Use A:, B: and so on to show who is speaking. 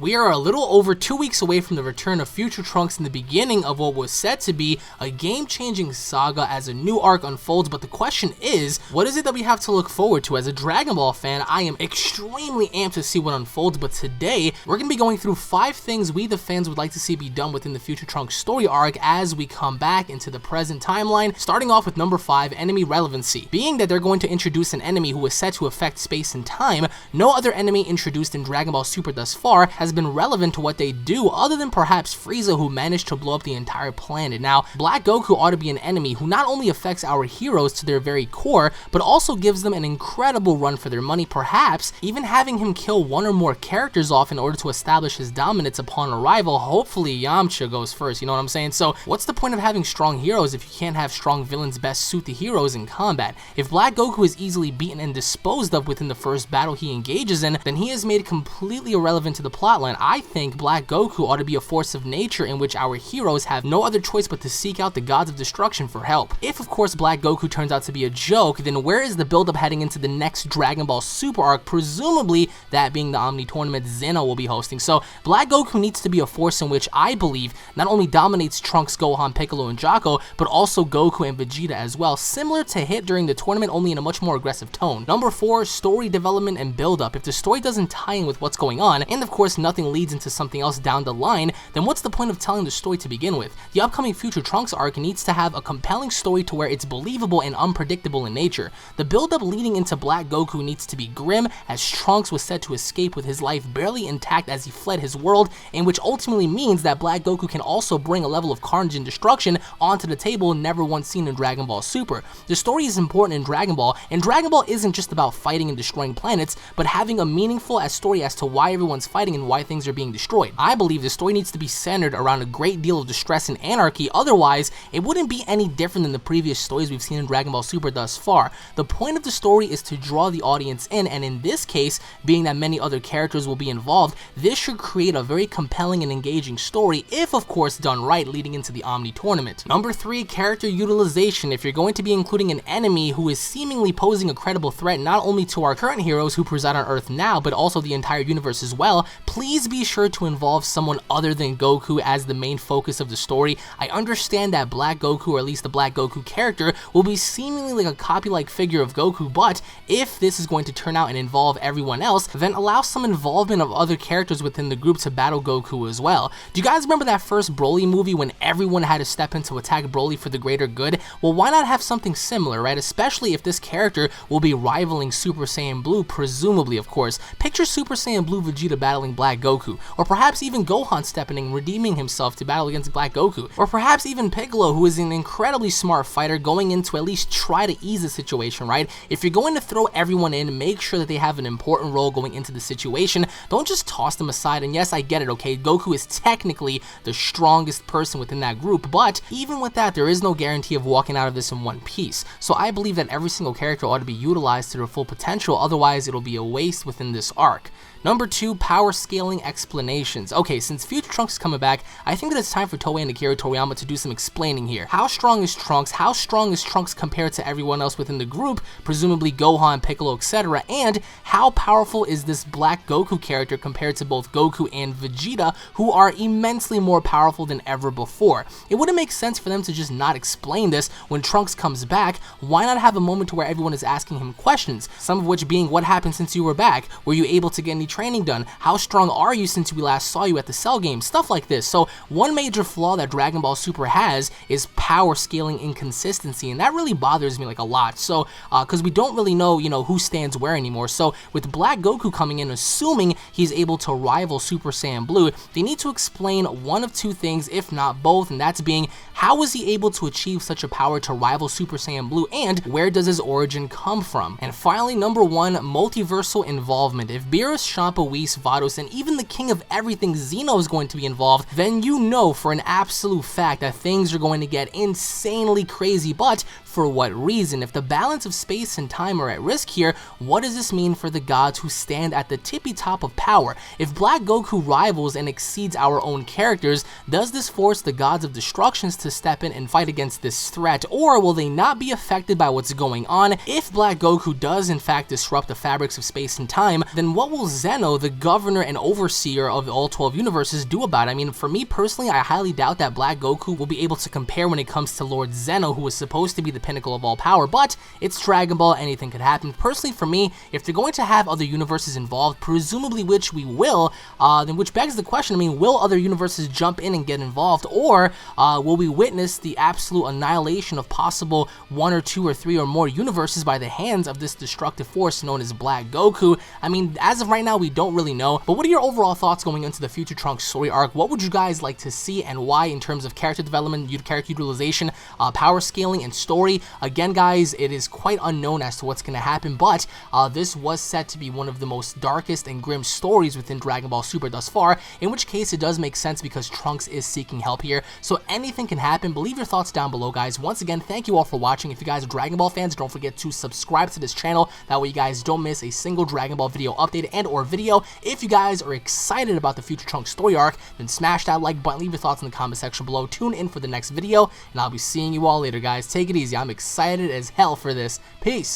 A: We are a little over 2 weeks away from the return of Future Trunks in the beginning of what was said to be a game-changing saga as a new arc unfolds, but the question is, what is it that we have to look forward to? As a Dragon Ball fan, I am extremely amped to see what unfolds, but today, we're going to be going through 5 things we the fans would like to see be done within the Future Trunks story arc as we come back into the present timeline, starting off with number 5, enemy relevancy. Being that they're going to introduce an enemy who is set to affect space and time, no other enemy introduced in Dragon Ball Super thus far has been relevant to what they do other than perhaps Frieza, who managed to blow up the entire planet. Now, Black Goku ought to be an enemy who not only affects our heroes to their very core, but also gives them an incredible run for their money, perhaps even having him kill one or more characters off in order to establish his dominance upon arrival. Hopefully Yamcha goes first, you know what I'm saying? So what's the point of having strong heroes if you can't have strong villains best suit the heroes in combat? If Black Goku is easily beaten and disposed of within the first battle he engages in, then he is made completely irrelevant to the plotline. I think Black Goku ought to be a force of nature in which our heroes have no other choice but to seek out the gods of destruction for help. If of course Black Goku turns out to be a joke, then where is the build-up heading into the next Dragon Ball Super arc, presumably that being the Omni Tournament Xeno will be hosting? So Black Goku needs to be a force in which I believe not only dominates Trunks, Gohan, Piccolo, and Jaco, but also Goku and Vegeta as well, similar to Hit during the tournament, only in a much more aggressive tone. Number 4, story development and build-up. If the story doesn't tie in with what's going on, and of course nothing leads into something else down the line, then what's the point of telling the story to begin with? The upcoming Future Trunks arc needs to have a compelling story to where it's believable and unpredictable in nature. The build-up leading into Black Goku needs to be grim, as Trunks was set to escape with his life barely intact as he fled his world, and which ultimately means that Black Goku can also bring a level of carnage and destruction onto the table never once seen in Dragon Ball Super. The story is important in Dragon Ball, and Dragon Ball isn't just about fighting and destroying planets, but having a meaningful story as to why everyone's fighting and why things are being destroyed. I believe the story needs to be centered around a great deal of distress and anarchy, otherwise it wouldn't be any different than the previous stories we've seen in Dragon Ball Super thus far. The point of the story is to draw the audience in, and in this case, being that many other characters will be involved, this should create a very compelling and engaging story, if of course done right, leading into the Omni Tournament. Number 3, character utilization. If you're going to be including an enemy who is seemingly posing a credible threat not only to our current heroes who preside on Earth now, but also the entire universe as well, please be sure to involve someone other than Goku as the main focus of the story. I understand that Black Goku, or at least the Black Goku character, will be seemingly like a copy-like figure of Goku, but if this is going to turn out and involve everyone else, then allow some involvement of other characters within the group to battle Goku as well. Do you guys remember that first Broly movie when everyone had to step in to attack Broly for the greater good? Well, why not have something similar, right? Especially if this character will be rivaling Super Saiyan Blue, presumably of course. Picture Super Saiyan Blue Vegeta battling Black Goku, or perhaps even Gohan stepping in and redeeming himself to battle against Black Goku, or perhaps even Piccolo, who is an incredibly smart fighter, going in to at least try to ease the situation, right? If you're going to throw everyone in, make sure that they have an important role going into the situation. Don't just toss them aside. And yes, I get it, okay, Goku is technically the strongest person within that group, but even with that, there is no guarantee of walking out of this in one piece. So I believe that every single character ought to be utilized to their full potential, otherwise it'll be a waste within this arc. Number 2, power scaling explanations. Okay, since Future Trunks is coming back, I think that it's time for Toei and Akira Toriyama to do some explaining here. How strong is Trunks? How strong is Trunks compared to everyone else within the group, presumably Gohan, Piccolo, etc.? And how powerful is this Black Goku character compared to both Goku and Vegeta, who are immensely more powerful than ever before? It wouldn't make sense for them to just not explain this when Trunks comes back. Why not have a moment to where everyone is asking him questions? Some of which being, what happened since you were back? Were you able to get any training done? How strong are you since we last saw you at the Cell game? Stuff like this. So one major flaw that Dragon Ball Super has is power scaling inconsistency, and that really bothers me like a lot. So because we don't really know, who stands where anymore. So with Black Goku coming in, assuming he's able to rival Super Saiyan Blue, they need to explain one of two things, if not both, and that's being, how was he able to achieve such a power to rival Super Saiyan Blue, and where does his origin come from? And finally, number 1, multiversal involvement. If Beerus, Champa, Whis, Vados, and even the king of everything, Xeno, is going to be involved, then you know for an absolute fact that things are going to get insanely crazy. But For what reason? If the balance of space and time are at risk here, what does this mean for the gods who stand at the tippy top of power? If Black Goku rivals and exceeds our own characters, does this force the gods of destructions to step in and fight against this threat, or will they not be affected by what's going on? If Black Goku does in fact disrupt the fabrics of space and time, then what will Zeno, the governor and overseer of all 12 universes, do about it? I mean, for me personally, I highly doubt that Black Goku will be able to compare when it comes to Lord Zeno, who is supposed to be the pinnacle of all power, but it's Dragon Ball, anything could happen. Personally, for me, if they're going to have other universes involved, presumably which we will, then which begs the question, I mean, will other universes jump in and get involved, or will we witness the absolute annihilation of possible 1 or 2 or 3 or more universes by the hands of this destructive force known as Black Goku? I mean, as of right now, we don't really know, but what are your overall thoughts going into the future Trunks story arc? What would you guys like to see and why in terms of character development, character utilization, power scaling, and story? Again, guys, it is quite unknown as to what's going to happen, but this was set to be one of the most darkest and grim stories within Dragon Ball Super thus far, in which case it does make sense because Trunks is seeking help here, so anything can happen. Leave your thoughts down below, guys. Once again, thank you all for watching. If you guys are Dragon Ball fans, don't forget to subscribe to this channel, that way you guys don't miss a single Dragon Ball video update and or video. If you guys are excited about the future Trunks story arc, then smash that like button, leave your thoughts in the comment section below, tune in for the next video, and I'll be seeing you all later, guys. Take it easy. I'm excited as hell for this. Peace.